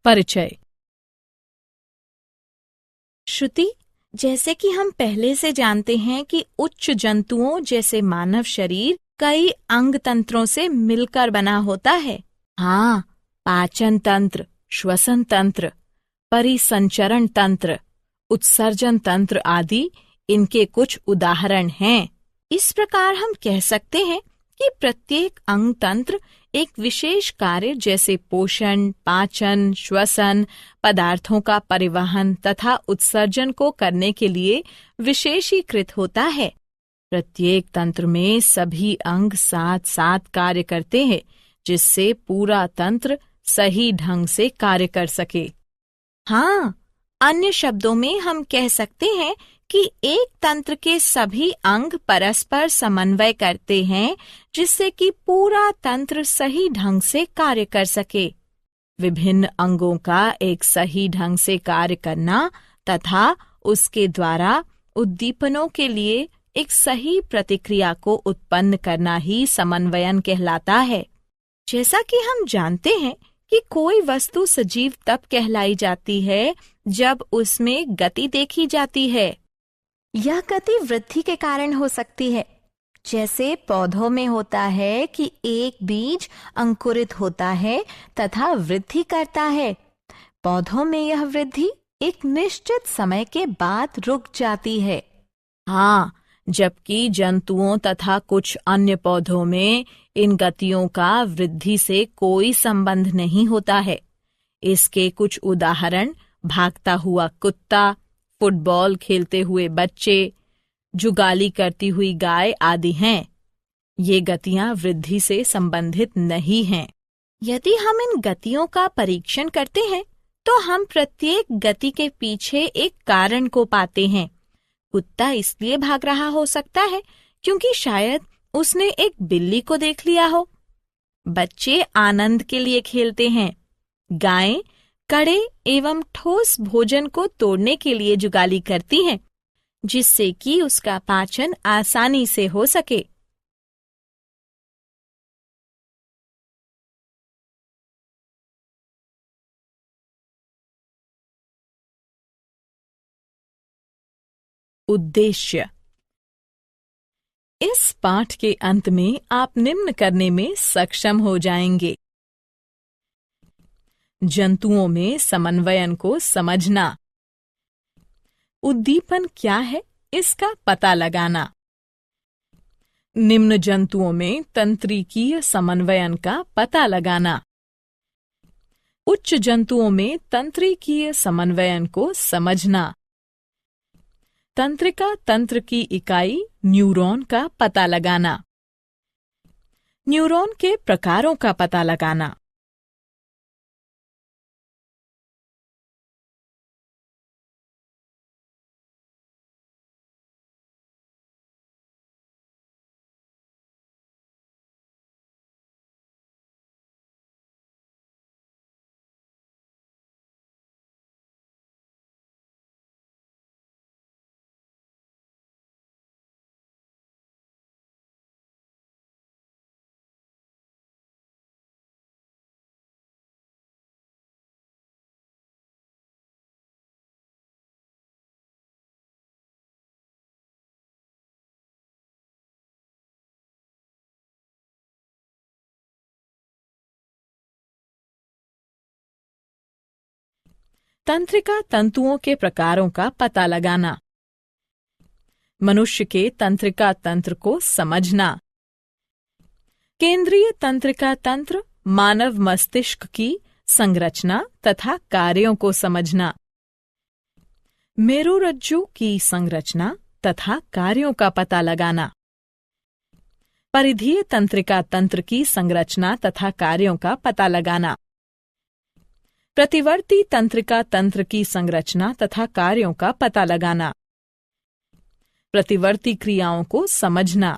परिचय। श्रुति, जैसे कि हम पहले से जानते हैं कि उच्च जंतुओं जैसे मानव शरीर कई अंग तंत्रों से मिलकर बना होता है। हाँ, पाचन तंत्र, श्वसन तंत्र, परिसंचरण तंत्र, उत्सर्जन तंत्र आदि इनके कुछ उदाहरण हैं। इस प्रकार हम कह सकते हैं कि प्रत्येक अंग तंत्र एक विशेष कार्य जैसे पोषण, पाचन, श्वसन, पदार्थों का परिवहन तथा उत्सर्जन को करने के लिए विशेषीकृत होता है। प्रत्येक तंत्र में सभी अंग साथ साथ कार्य करते हैं, जिससे पूरा तंत्र सही ढंग से कार्य कर सके। हाँ, अन्य शब्दों में हम कह सकते हैं कि एक तंत्र के सभी अंग परस्पर समन्वय करते हैं, जिससे कि पूरा तंत्र सही ढंग से कार्य कर सके। विभिन्न अंगों का एक सही ढंग से कार्य करना तथा उसके द्वारा उद्दीपनों के लिए एक सही प्रतिक्रिया को उत्पन्न करना ही समन्वयन कहलाता है। जैसा कि हम जानते हैं कि कोई वस्तु सजीव तब कहलाई जाती है जब उसमें गति देखी जाती है। यह गति वृद्धि के कारण हो सकती है, जैसे पौधों में होता है कि एक बीज अंकुरित होता है तथा वृद्धि करता है। पौधों में यह वृद्धि एक निश्चित समय के बाद रुक जाती है। हाँ, जबकि जंतुओं तथा कुछ अन्य पौधों में इन गतियों का वृद्धि से कोई संबंध नहीं होता है। इसके कुछ उदाहरण भागता हुआ कुत्ता, फुटबॉल खेलते हुए बच्चे, जुगाली करती हुई गाय आदि हैं। ये गतियां वृद्धि से संबंधित नहीं हैं। यदि हम इन गतियों का परीक्षण करते हैं तो हम प्रत्येक गति के पीछे एक कारण को पाते हैं। कुत्ता इसलिए भाग रहा हो सकता है क्योंकि शायद उसने एक बिल्ली को देख लिया हो। बच्चे आनंद के लिए खेलते हैं। गायें कड़े एवं ठोस भोजन को तोड़ने के लिए जुगाली करती हैं, जिससे कि उसका पाचन आसानी से हो सके। उद्देश्य। इस पाठ के अंत में आप निम्न करने में सक्षम हो जाएंगे। जंतुओं में समन्वयन को समझना। उद्दीपन क्या है, इसका पता लगाना। निम्न जंतुओं में तंत्रिकीय समन्वयन का पता लगाना। उच्च जंतुओं में तंत्रिकीय समन्वयन को समझना। तंत्रिका तंत्र की इकाई न्यूरॉन का पता लगाना। न्यूरॉन के प्रकारों का पता लगाना। तंत्रिका तंतुओं के प्रकारों का पता लगाना। मनुष्य के तंत्रिका तंत्र को समझना। केंद्रीय तंत्रिका तंत्र मानव मस्तिष्क की संरचना तथा कार्यों को समझना। मेरुरज्जु की संरचना तथा कार्यों का पता लगाना। परिधीय तंत्रिका तंत्र की संरचना तथा कार्यों का पता लगाना। प्रतिवर्ती तंत्रिका तंत्र की संरचना तथा कार्यों का पता लगाना। प्रतिवर्ती क्रियाओं को समझना।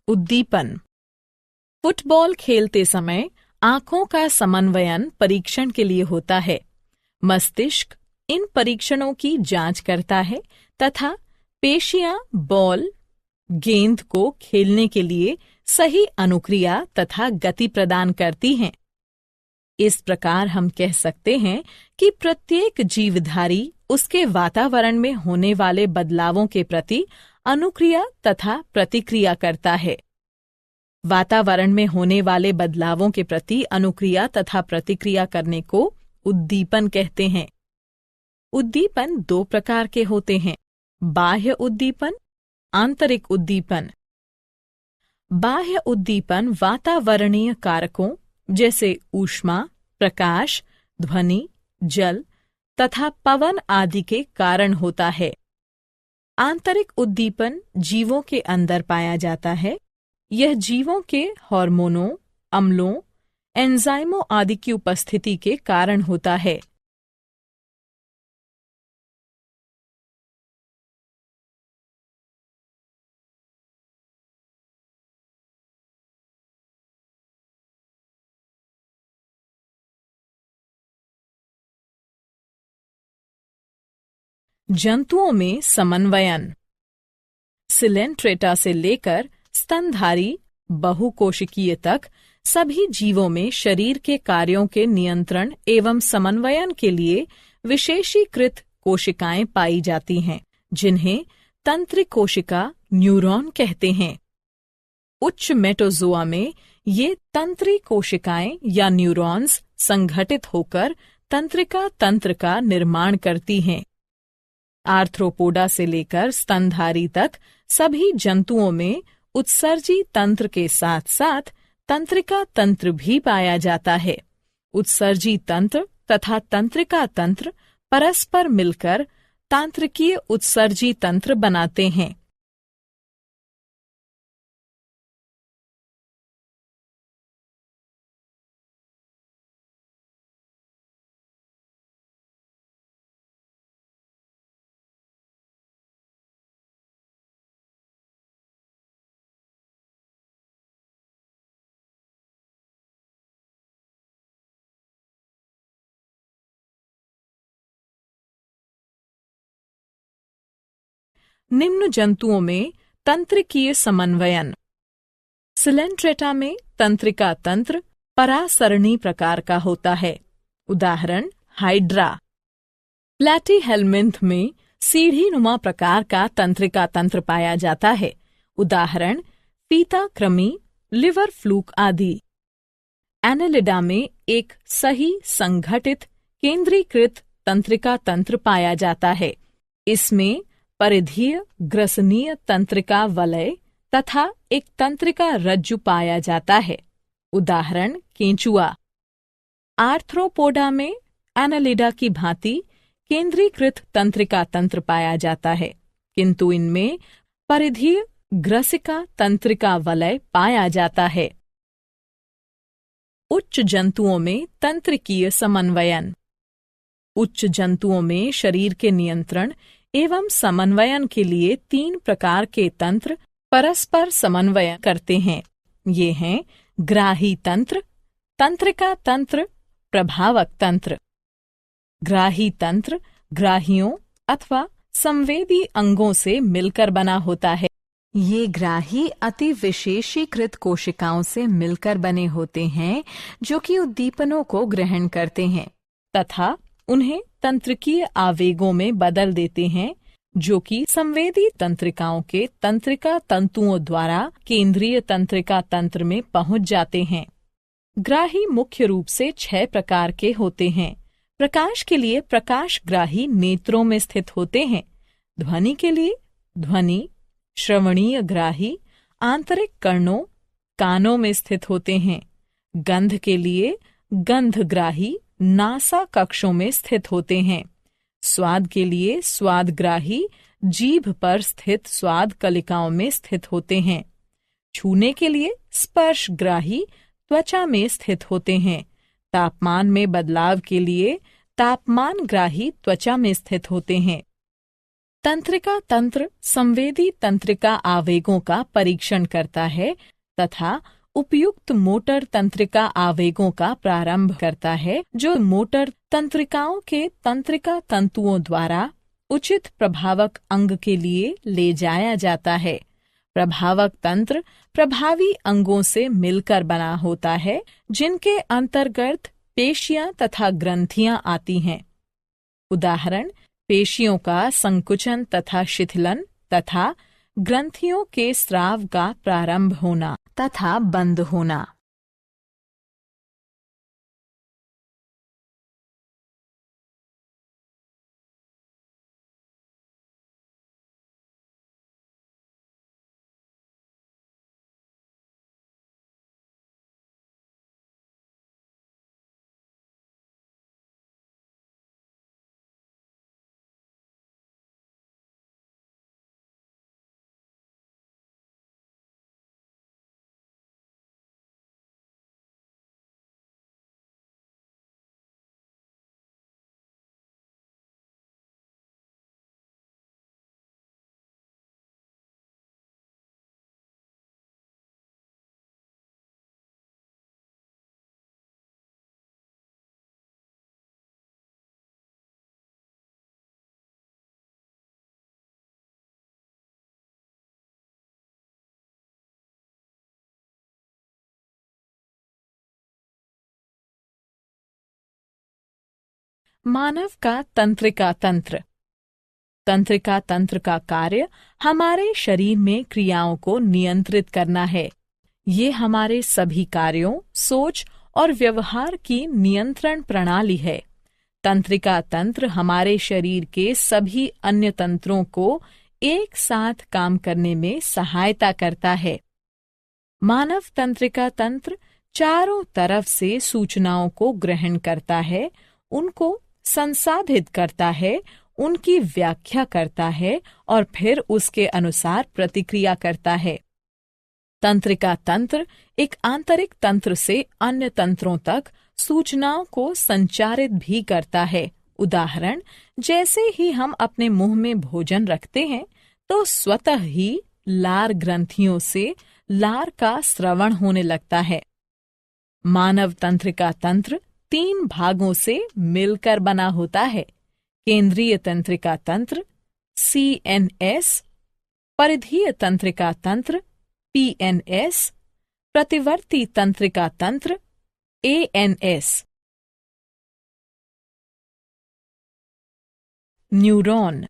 उद्दीपन। फुटबॉल खेलते समय आंखों का समन्वयन परीक्षण के लिए होता है। मस्तिष्क इन परीक्षणों की जांच करता है तथा पेशियां बॉल गेंद को खेलने के लिए सही अनुक्रिया तथा गति प्रदान करती हैं। इस प्रकार हम कह सकते हैं कि प्रत्येक जीवधारी उसके वातावरण में होने वाले बदलावों के प्रति अनुक्रिया तथा प्रतिक्रिया करता है। वातावरण में होने वाले बदलावों के प्रति अनुक्रिया तथा प्रतिक्रिया करने को उद्दीपन कहते हैं। उद्दीपन दो प्रकार के होते हैं, बाह्य उद्दीपन, आंतरिक उद्दीपन। बाह्य उद्दीपन वातावरणीय कारकों जैसे ऊष्मा, प्रकाश, ध्वनि, जल तथा पवन आदि के कारण होता है। आंतरिक उद्दीपन जीवों के अंदर पाया जाता है। यह जीवों के हार्मोनों, अम्लों, एंजाइमों आदि की उपस्थिति के कारण होता है। जंतुओं में समन्वयन। सिलेंट्रेटा से लेकर स्तनधारी बहुकोशिकीय तक सभी जीवों में शरीर के कार्यों के नियंत्रण एवं समन्वयन के लिए विशेषीकृत कोशिकाएं पाई जाती हैं, जिन्हें तंत्रिक कोशिका न्यूरॉन कहते हैं। उच्च मेटोजोआ में ये तंत्री कोशिकाएं या न्यूरॉन्स संगठित होकर तंत्रिका तंत्र का निर्माण करती हैं। आर्थ्रोपोडा से लेकर स्तनधारी तक सभी जंतुओं में उत्सर्जी तंत्र के साथ साथ तंत्रिका तंत्र भी पाया जाता है। उत्सर्जी तंत्र तथा तंत्रिका तंत्र परस्पर मिलकर तांत्रिकीय उत्सर्जी तंत्र बनाते हैं। निम्न जंतुओं में तंत्रिकीय समन्वयन। सिलेंट्रेटा में तंत्रिका तंत्र परासरणी प्रकार का होता है। उदाहरण हाइड्रा। प्लैटीहेलमिंथ में सीढ़ीनुमा प्रकार का तंत्रिका तंत्र पाया जाता है। उदाहरण फीता कृमि, लिवर फ्लूक आदि। एनेलिडा में एक सही संगठित केंद्रीकृत तंत्रिका तंत्र पाया जाता है। इसमें परिधीय ग्रसनीय तंत्रिका वलय तथा एक तंत्रिका रज्जु पाया जाता है। उदाहरण केंचुआ। आर्थ्रोपोडा में एनालिडा की भांति केंद्रीकृत तंत्रिका तंत्र पाया जाता है, किंतु इनमें परिधीय ग्रसिका तंत्रिका वलय पाया जाता है। उच्च जंतुओं में तंत्रिकीय समन्वयन। उच्च जंतुओं में शरीर के नियंत्रण एवं समन्वयन के लिए 3 प्रकार के तंत्र परस्पर समन्वय करते हैं। ये हैं ग्राही तंत्र, तंत्रिका तंत्र, प्रभावक तंत्र। ग्राही तंत्र ग्राहियों अथवा संवेदी अंगों से मिलकर बना होता है। ये ग्राही अति विशेषीकृत कोशिकाओं से मिलकर बने होते हैं, जो कि उद्दीपनों को ग्रहण करते हैं तथा उन्हें तंत्रिकीय आवेगों में बदल देते हैं, जो कि संवेदी तंत्रिकाओं के तंत्रिका तंतुओं द्वारा केंद्रीय तंत्रिका तंत्र में पहुंच जाते हैं। ग्राही मुख्य रूप से 6 प्रकार के होते हैं। प्रकाश के लिए प्रकाशग्राही नेत्रों में स्थित होते हैं। ध्वनि के लिए ध्वनि, श्रवणीय ग्राही आंतरिक कर्णों कानों में स्थित होते हैं। गंध के लिए गंधग्राही नासा कक्षों में स्थित होते हैं। स्वाद के लिए स्वादग्राही जीभ पर स्थित स्वाद कलिकाओं में स्थित होते हैं। छूने के लिए स्पर्शग्राही त्वचा में स्थित होते हैं। तापमान में बदलाव के लिए तापमानग्राही त्वचा में स्थित होते हैं। तंत्रिका तंत्र संवेदी तंत्रिका आवेगों का परीक्षण करता है तथा उपयुक्त मोटर तंत्रिका आवेगों का प्रारंभ करता है, जो मोटर तंत्रिकाओं के तंत्रिका तंतुओं द्वारा उचित प्रभावक अंग के लिए ले जाया जाता है। प्रभावक तंत्र प्रभावी अंगों से मिलकर बना होता है, जिनके अंतर्गत पेशियां तथा ग्रंथियां आती हैं। उदाहरण, पेशियों का संकुचन तथा शिथिलन तथा ग्रंथियों के स्राव का प्रारंभ होना तथा बंद होना। मानव का तंत्रिका तंत्र। तंत्रिका तंत्र का कार्य हमारे शरीर में क्रियाओं को नियंत्रित करना है। ये हमारे सभी कार्यों, सोच और व्यवहार की नियंत्रण प्रणाली है। तंत्रिका तंत्र हमारे शरीर के सभी अन्य तंत्रों को एक साथ काम करने में सहायता करता है। मानव तंत्रिका तंत्र चारों तरफ से सूचनाओं को ग्रहण करता है, उनको संसाधित करता है, उनकी व्याख्या करता है और फिर उसके अनुसार प्रतिक्रिया करता है। तंत्रिका तंत्र एक आंतरिक तंत्र से अन्य तंत्रों तक सूचनाओं को संचारित भी करता है। उदाहरण, जैसे ही हम अपने मुंह में भोजन रखते हैं तो स्वतः ही लार ग्रंथियों से लार का स्रवण होने लगता है। मानव तंत्रिका तंत्र 3 भागों से मिलकर बना होता है। केंद्रीय तंत्रिका तंत्र CNS, परिधीय तंत्रिका तंत्र PNS, प्रतिवर्ती तंत्रिका तंत्र ANS। न्यूरॉन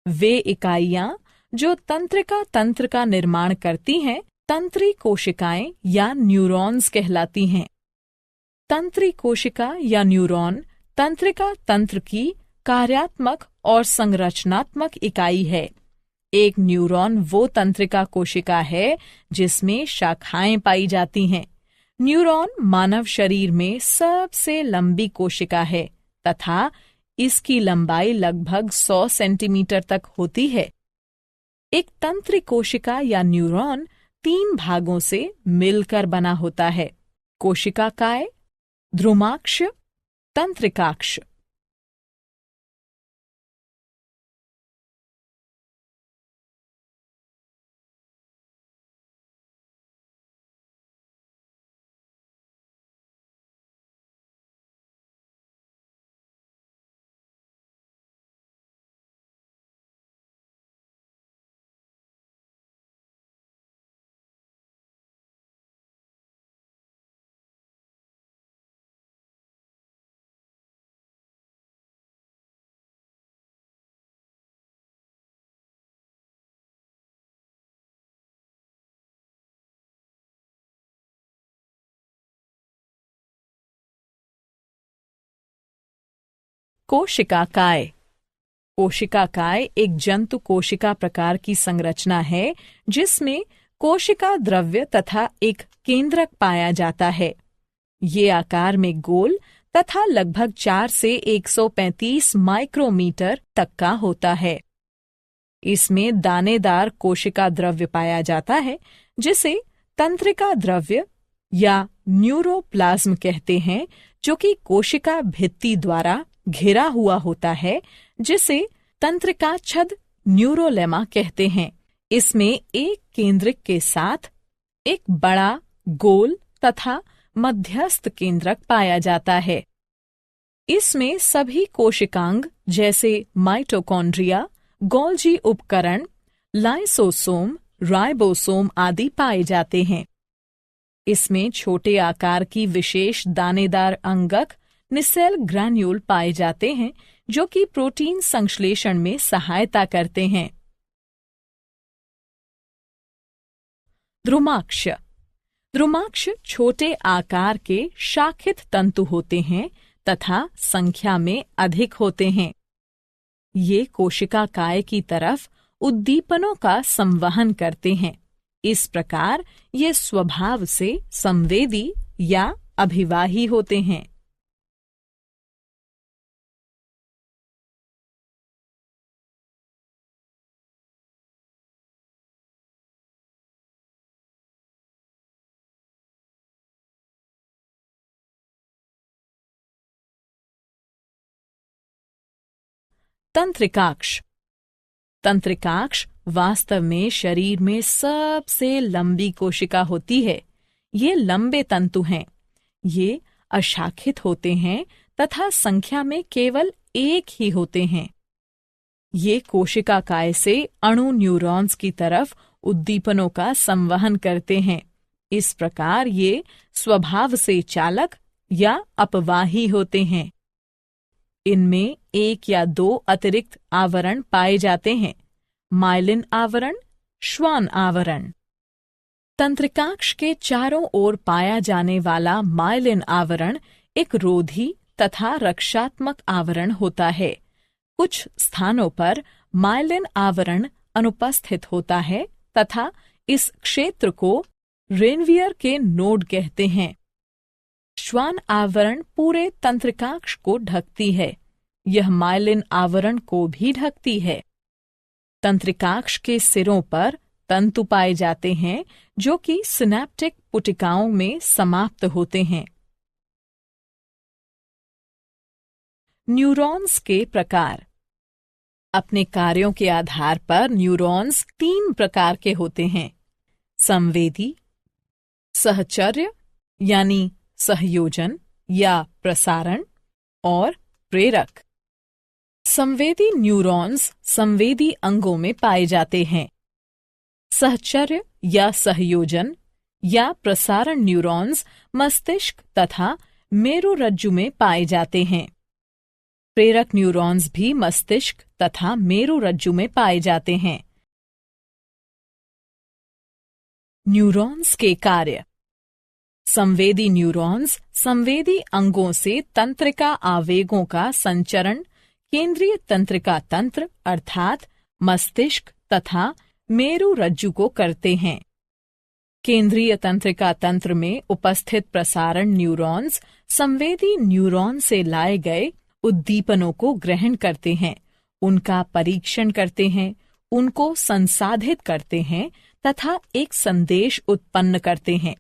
वे इकाइयां जो तंत्रिका तंत्र का निर्माण करती हैं, तंत्री कोशिकाएं या न्यूरॉन्स कहलाती हैं। तंत्री कोशिका या न्यूरॉन तंत्रिका तंत्र की कार्यात्मक और संरचनात्मक इकाई है। एक न्यूरॉन वो तंत्रिका कोशिका है जिसमें शाखाएं पाई जाती हैं। न्यूरॉन मानव शरीर में सबसे लंबी कोशिका है तथा इसकी लंबाई लगभग 100 सेंटीमीटर तक होती है। एक तंत्री कोशिका या न्यूरॉन 3 भागों से मिलकर बना होता है: कोशिकाकाय, ध्रुमाक्ष, तंत्रिकाक्ष। कोशिकाकाय। कोशिकाकाय एक जंतु कोशिका प्रकार की संरचना है जिसमें कोशिका द्रव्य तथा एक केंद्रक पाया जाता है। ये आकार में गोल तथा लगभग 4 से 135 माइक्रोमीटर तक का होता है। इसमें दानेदार कोशिका द्रव्य पाया जाता है जिसे तंत्रिका द्रव्य या न्यूरोप्लाज्म कहते हैं, जो कि कोशिका भित्ति द्वारा घिरा हुआ होता है, जिसे तंत्रिका छद न्यूरोलेमा कहते हैं। इसमें एक केंद्रक के साथ एक बड़ा, गोल तथा मध्यस्थ केंद्रक पाया जाता है। इसमें सभी कोशिकांग जैसे माइटोकॉन्ड्रिया, गोल्जी उपकरण, लाइसोसोम, राइबोसोम आदि पाए जाते हैं। इसमें छोटे आकार की विशेष दानेदार अंगक निसेल ग्रैन्यूल पाए जाते हैं जो कि प्रोटीन संश्लेषण में सहायता करते हैं। द्रुमाक्ष। द्रुमाक्ष छोटे आकार के शाखित तंतु होते हैं तथा संख्या में अधिक होते हैं। ये कोशिका काय की तरफ उद्दीपनों का संवहन करते हैं। इस प्रकार ये स्वभाव से संवेदी या अभिवाही होते हैं। तंत्रिकाक्ष। तंत्रिकाक्ष वास्तव में शरीर में सबसे लंबी कोशिका होती है। ये लंबे तंतु हैं। ये अशाखित होते हैं तथा संख्या में केवल एक ही होते हैं। ये कोशिका काय से अणु न्यूरॉन्स की तरफ उद्दीपनों का संवहन करते हैं। इस प्रकार ये स्वभाव से चालक या अपवाही होते हैं। इनमें एक या दो अतिरिक्त आवरण पाए जाते हैं, माइलिन आवरण, श्वान आवरण। तंत्रिकाक्ष के चारों ओर पाया जाने वाला माइलिन आवरण एक रोधी तथा रक्षात्मक आवरण होता है। कुछ स्थानों पर माइलिन आवरण अनुपस्थित होता है तथा इस क्षेत्र को रेनवियर के नोड कहते हैं। श्वान आवरण पूरे तंत्रिकाक्ष को ढकती है। यह माइलिन आवरण को भी ढकती है। तंत्रिकाक्ष के सिरों पर तंतु पाए जाते हैं जो कि सिनेप्टिक पुटिकाओं में समाप्त होते हैं। न्यूरॉन्स के प्रकार। अपने कार्यों के आधार पर न्यूरॉन्स 3 प्रकार के होते हैं: संवेदी, सहचर्य यानी सहयोजन या प्रसारण, और प्रेरक। संवेदी न्यूरॉन्स संवेदी अंगों में पाए जाते हैं। सहचर्य या सहयोजन या प्रसारण न्यूरॉन्स मस्तिष्क तथा मेरुरज्जु में पाए जाते हैं। प्रेरक न्यूरॉन्स भी मस्तिष्क तथा मेरुरज्जु में पाए जाते हैं। न्यूरॉन्स के कार्य। संवेदी न्यूरॉन्स संवेदी अंगों से तंत्रिका आवेगों का संचरण केंद्रीय तंत्रिका तंत्र अर्थात मस्तिष्क तथा मेरुरज्जु को करते हैं। केंद्रीय तंत्रिका तंत्र में उपस्थित प्रसारण न्यूरॉन्स संवेदी न्यूरॉन से लाए गए उद्दीपनों को ग्रहण करते हैं, उनका परीक्षण करते हैं, उनको संसाधित करते हैं तथा एक संदेश उत्पन्न करते हैं।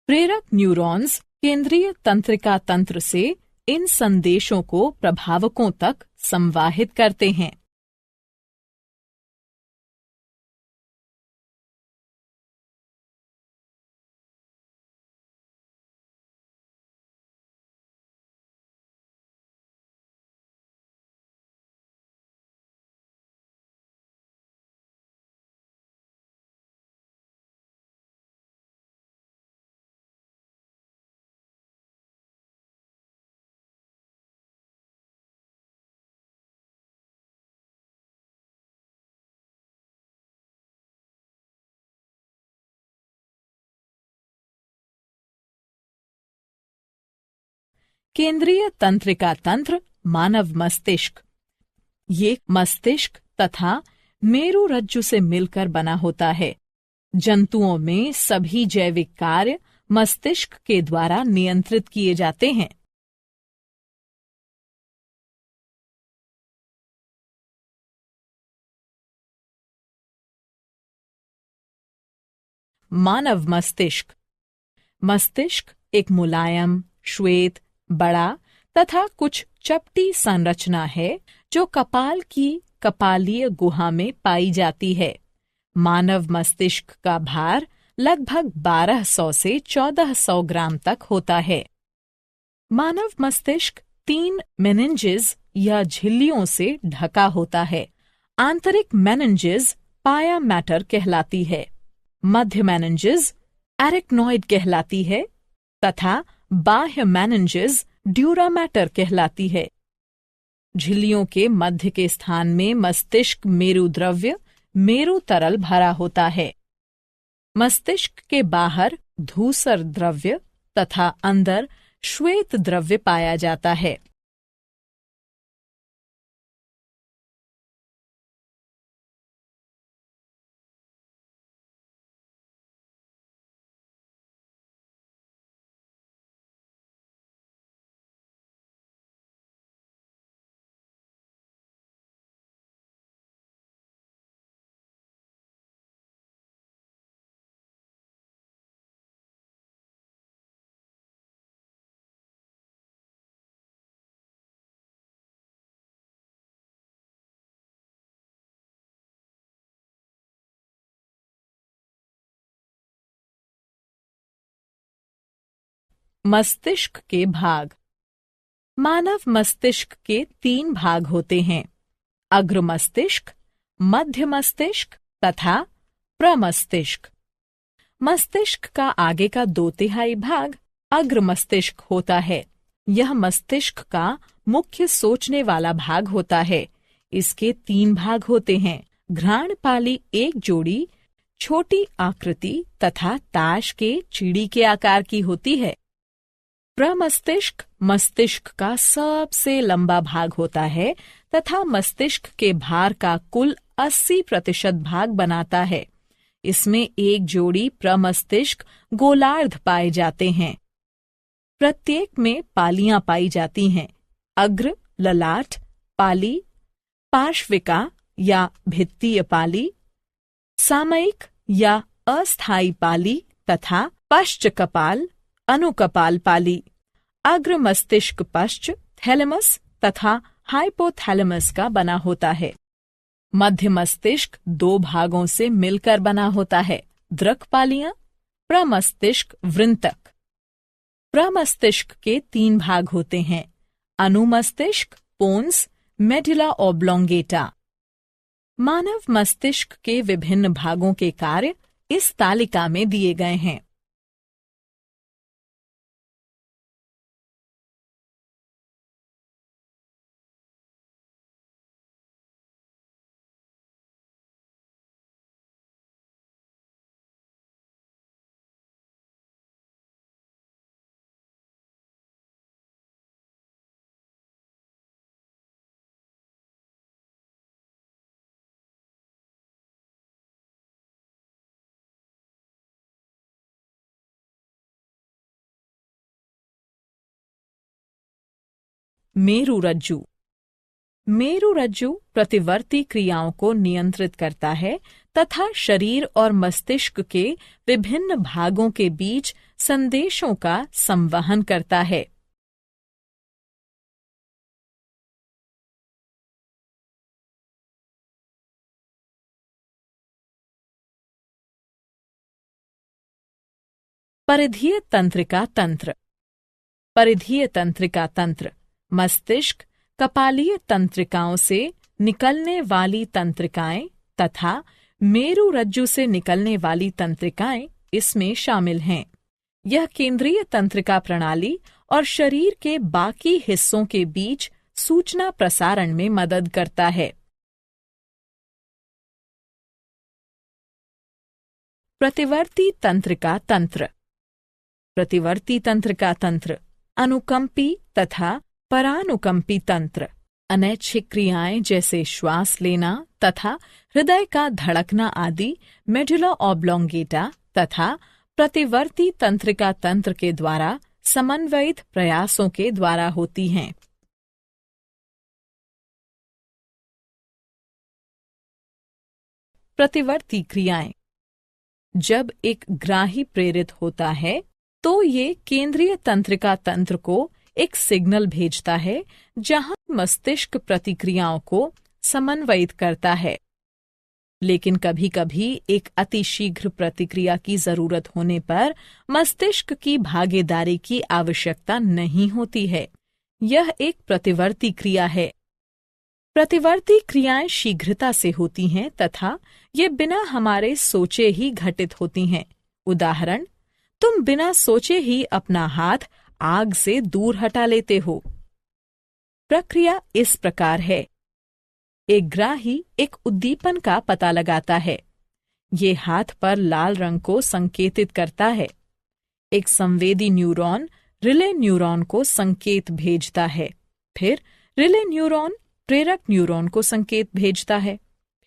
प्रेरक न्यूरॉन्स केंद्रीय तंत्रिका तंत्र से इन संदेशों को प्रभावकों तक संवाहित करते हैं। केंद्रीय तंत्रिका तंत्र मानव मस्तिष्क। ये मस्तिष्क तथा मेरुरज्जु से मिलकर बना होता है। जंतुओं में सभी जैविक कार्य मस्तिष्क के द्वारा नियंत्रित किए जाते हैं। मानव मस्तिष्क। मस्तिष्क एक मुलायम, श्वेत, बड़ा तथा कुछ चपटी संरचना है जो कपाल की कपालीय गुहा में पाई जाती है। मानव मस्तिष्क का भार लगभग 1200 से 1400 ग्राम तक होता है। मानव मस्तिष्क 3 मेनिन्जेस या झिल्लियों से ढका होता है। आंतरिक मेनिन्जेस पाया मैटर कहलाती है, मध्य मेनिन्जेस एरिक्नॉइड कहलाती है तथा बाह्य मेनिन्जेस ड्यूरा मैटर कहलाती है। झिल्लियों के मध्य के स्थान में मस्तिष्क मेरु द्रव्य मेरु तरल भरा होता है। मस्तिष्क के बाहर धूसर द्रव्य तथा अंदर श्वेत द्रव्य पाया जाता है। मस्तिष्क के भाग। मानव मस्तिष्क के 3 भाग होते हैं, अग्र मस्तिष्क, मध्य मस्तिष्क तथा प्रमस्तिष्क। मस्तिष्क का आगे का 2/3 भाग अग्र मस्तिष्क होता है। यह मस्तिष्क का मुख्य सोचने वाला भाग होता है। इसके 3 भाग होते हैं, घ्राणपाली एक जोड़ी छोटी आकृति तथा ताश के चिड़ी के आकार की होती है। प्रमस्तिष्क मस्तिष्क का सबसे लंबा भाग होता है तथा मस्तिष्क के भार का कुल 80% भाग बनाता है। इसमें एक जोड़ी प्रमस्तिष्क गोलार्ध पाए जाते हैं। प्रत्येक में पालियां पाई जाती हैं, अग्र, ललाट, पाली, पार्श्विका या भित्तीय पाली, सामयिक या अस्थायी पाली तथा पश्च कपाल, अनुकपाल पाली। अग्र मस्तिष्क पश्च, थैलेमस तथा हाइपोथैलेमस का बना होता है। मध्य मस्तिष्क 2 भागों से मिलकर बना होता है, द्रक पालियां, प्रमस्तिष्क वृंतक। प्रमस्तिष्क के 3 भाग होते हैं, अनुमस्तिष्क, पोन्स, मेडुला ऑब्लोंगेटा। मानव मस्तिष्क के विभिन्न भागों के कार्य इस तालिका में दिए गए हैं। मेरुरज्जु। मेरुरज्जु प्रतिवर्ती क्रियाओं को नियंत्रित करता है तथा शरीर और मस्तिष्क के विभिन्न भागों के बीच संदेशों का संवहन करता है। परिधीय तंत्रिका तंत्र। परिधीय तंत्रिका तंत्र मस्तिष्क, कपालीय तंत्रिकाओं से निकलने वाली तंत्रिकाएं तथा मेरुरज्जु से निकलने वाली तंत्रिकाएं इसमें शामिल हैं। यह केंद्रीय तंत्रिका प्रणाली और शरीर के बाकी हिस्सों के बीच सूचना प्रसारण में मदद करता है। प्रतिवर्ती तंत्रिका तंत्र। प्रतिवर्ती तंत्रिका तंत्र अनुकंपी तथा परानुकंपी तंत्र अनैच्छिक क्रियाएं जैसे श्वास लेना तथा हृदय का धड़कना आदि मेडुला ऑब्लोंगेटा तथा प्रतिवर्ती तंत्रिका तंत्र के द्वारा समन्वयित प्रयासों के द्वारा होती हैं। प्रतिवर्ती क्रियाएं। जब एक ग्राही प्रेरित होता है तो ये केंद्रीय तंत्रिका तंत्र को एक सिग्नल भेजता है जहां मस्तिष्क प्रतिक्रियाओं को समन्वयित करता है। लेकिन कभी कभी एक अतिशीघ्र प्रतिक्रिया की जरूरत होने पर मस्तिष्क की भागीदारी की आवश्यकता नहीं होती है। यह एक प्रतिवर्ती क्रिया है। प्रतिवर्ती क्रियाएं शीघ्रता से होती हैं तथा ये बिना हमारे सोचे ही घटित होती हैं। उदाहरण, तुम बिना सोचे ही अपना हाथ आग से दूर हटा लेते हो। प्रक्रिया इस प्रकार है। एक ग्राही एक उद्दीपन का पता लगाता है। ये हाथ पर लाल रंग को संकेतित करता है। एक संवेदी न्यूरॉन रिले न्यूरॉन को संकेत भेजता है। फिर रिले न्यूरॉन प्रेरक न्यूरॉन को संकेत भेजता है।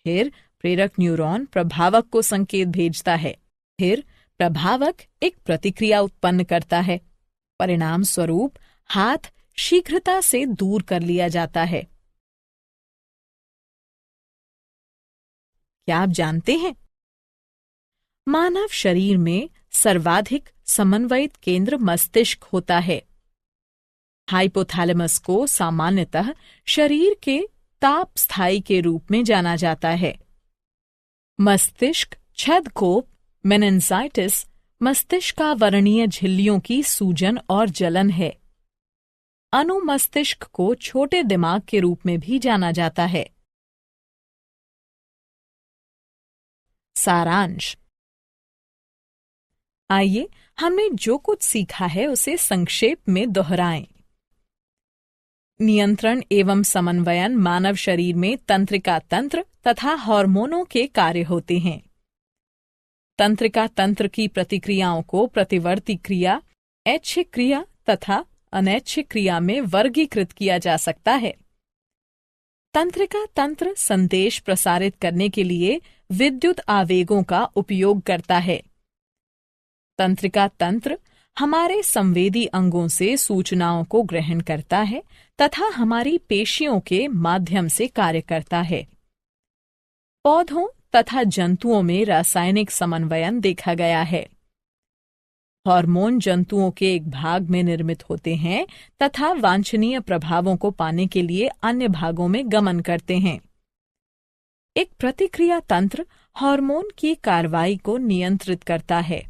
फिर प्रेरक न्यूरॉन प्रभावक को संकेत भेजता है। फिर प्रभावक एक प्रतिक्रिया उत्पन्न करता है। परिणाम स्वरूप हाथ शीघ्रता से दूर कर लिया जाता है। क्या आप जानते हैं? मानव शरीर में सर्वाधिक समन्वयित केंद्र मस्तिष्क होता है। हाइपोथैलेमस को सामान्यतः शरीर के ताप स्थायी के रूप में जाना जाता है। मस्तिष्क छदकोप मेनिन्जाइटिस मस्तिष्कावरणीय झिल्लियों की सूजन और जलन है। अनुमस्तिष्क को छोटे दिमाग के रूप में भी जाना जाता है। सारांश। आइए हमने जो कुछ सीखा है उसे संक्षेप में दोहराएं। नियंत्रण एवं समन्वयन मानव शरीर में तंत्रिका तंत्र तथा हार्मोनों के कार्य होते हैं। तंत्रिका तंत्र की प्रतिक्रियाओं को प्रतिवर्ती क्रिया, ऐच्छिक क्रिया तथा अनैच्छिक क्रिया में वर्गीकृत किया जा सकता है। तंत्रिका तंत्र संदेश प्रसारित करने के लिए विद्युत आवेगों का उपयोग करता है। तंत्रिका तंत्र हमारे संवेदी अंगों से सूचनाओं को ग्रहण करता है तथा हमारी पेशियों के माध्यम से कार्य करता है। पौधों तथा जंतुओं में रासायनिक समन्वयन देखा गया है। हार्मोन जंतुओं के एक भाग में निर्मित होते हैं तथा वांछनीय प्रभावों को पाने के लिए अन्य भागों में गमन करते हैं। एक प्रतिक्रिया तंत्र हार्मोन की कार्रवाई को नियंत्रित करता है।